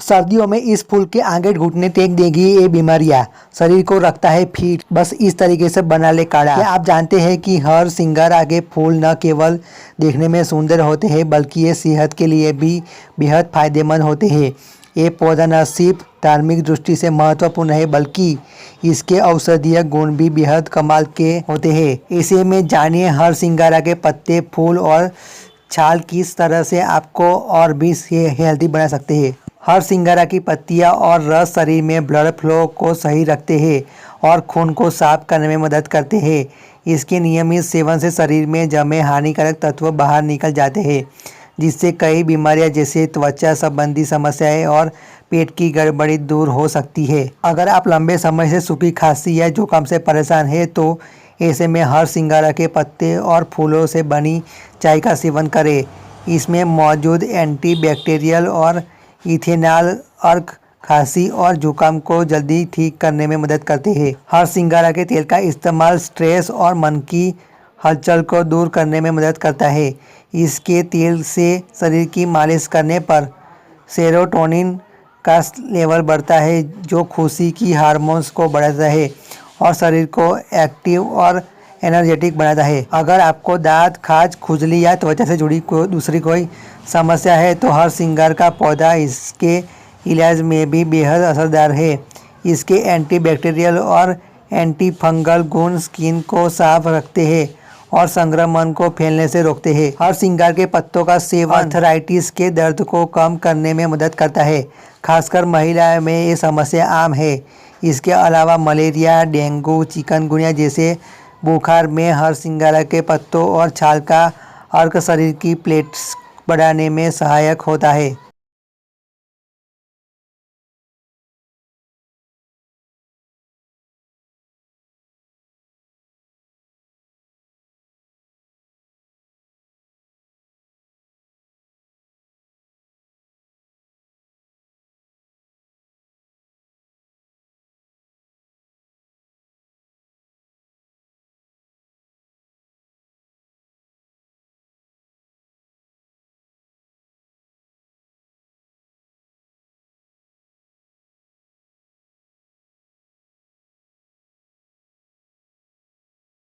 सर्दियों में इस फूल के आगे घुटने टेक देगी ये बीमारियां, शरीर को रखता है फिट। बस इस तरीके से बना ले काढ़ा। क्या आप जानते हैं कि हर सिंगारा के फूल न केवल देखने में सुंदर होते हैं बल्कि ये सेहत के लिए भी बेहद फायदेमंद होते हैं। ये पौधा न सिर्फ धार्मिक दृष्टि से महत्वपूर्ण है बल्कि इसके औषधीय गुण भी बेहद कमाल के होते हैं। ऐसे में जानिए हर सिंगारा के पत्ते, फूल और छाल किस तरह से आपको और भी हेल्दी बना सकते हैं। हर सिंगारा की पत्तियां और रस शरीर में ब्लड फ्लो को सही रखते हैं और खून को साफ करने में मदद करते हैं। इसके नियमित सेवन से शरीर में जमे हानिकारक तत्व बाहर निकल जाते हैं, जिससे कई बीमारियां जैसे त्वचा संबंधी समस्याएं और पेट की गड़बड़ी दूर हो सकती है। अगर आप लंबे समय से सूखी खांसी या जुकाम से परेशान हैं तो ऐसे में हर सिंगारा के पत्ते और फूलों से बनी चाय का सेवन करें। इसमें मौजूद एंटीबैक्टीरियल और इथेनॉल अर्क खांसी और जुकाम को जल्दी ठीक करने में मदद करते हैं। हर सिंगारा के तेल का इस्तेमाल स्ट्रेस और मन की हलचल को दूर करने में मदद करता है। इसके तेल से शरीर की मालिश करने पर सेरोटोनिन का लेवल बढ़ता है जो खुशी की हार्मोन्स को बढ़ाता है और शरीर को एक्टिव और एनर्जेटिक बनाता है। अगर आपको दांत, खाज, खुजली या त्वचा से जुड़ी दूसरी कोई समस्या है तो हर सिंगार का पौधा इसके इलाज में भी बेहद असरदार है। इसके एंटीबैक्टीरियल और एंटी फंगल गुण स्किन को साफ रखते हैं और संक्रमण को फैलने से रोकते हैं। हर सिंगार के पत्तों का सेवन आर्थराइटिस के दर्द को कम करने में मदद करता है, खासकर महिलाओं में ये समस्या आम है। इसके अलावा मलेरिया, डेंगू, चिकनगुनिया जैसे बुखार में हर सिंगारा के पत्तों और छाल का अर्क शरीर की प्लेट्स बढ़ाने में सहायक होता है।